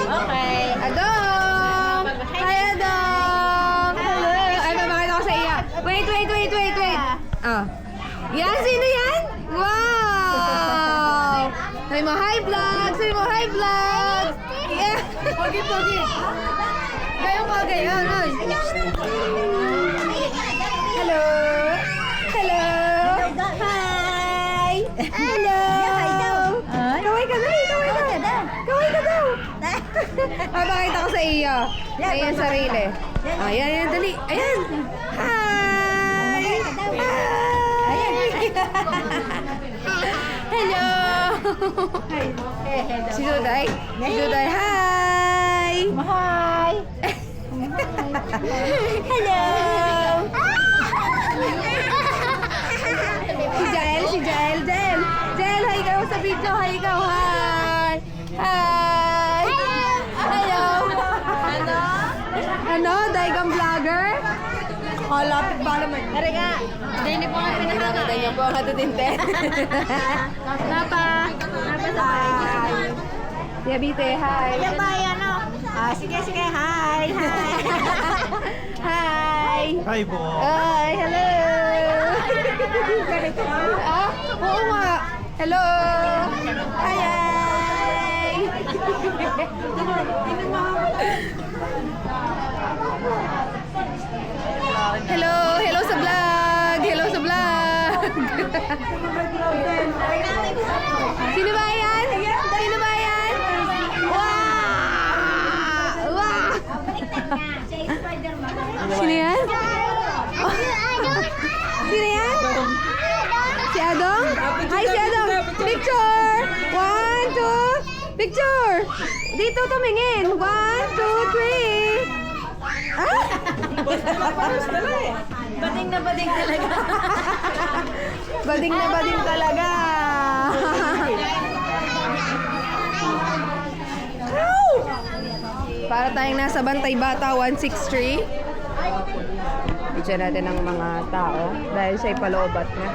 Okay. Adong! Hi, Adong! Hello! Ay, mabakit ako sa iya. Wait. Oh. Yan, sino yan? Wow! Sabi mo, hi vlog! Yeah! Pogi. Gayon. Hello! Hi! Hello! Kaway ka daw! Mabakit ako sa iyo. Ayan, sarili. Ayan, dali. Ayan! Hi! Hello! Si Duday, hi! Hello! Si Jael, hi ikaw sa video, hi ikaw, hi! Hi! Hello! Ano? Daigang vlogger? Lapit ba naman? Tara nga. Hindi po nga pinahanga. Ganyan po ang hatutinte. Napa sa Yabite, hi! Ayan ba yan o? Sige, hi. Hi! Hi po. Hi, hello! Oo nga. Hello! Hi! Hello sa vlog! Sino ba yan? Wow! Sino yan? Sino yan? Si Adong? Hi, si Adong! Picture! 1, 2, picture! Dito tumingin! 1, 2, 3! Ah? Bading na bading talaga. Bading na bading talaga! Para tayong nasa Bantay Bata 163. Picture natin ang mga tao dahil siya'y paloobat na.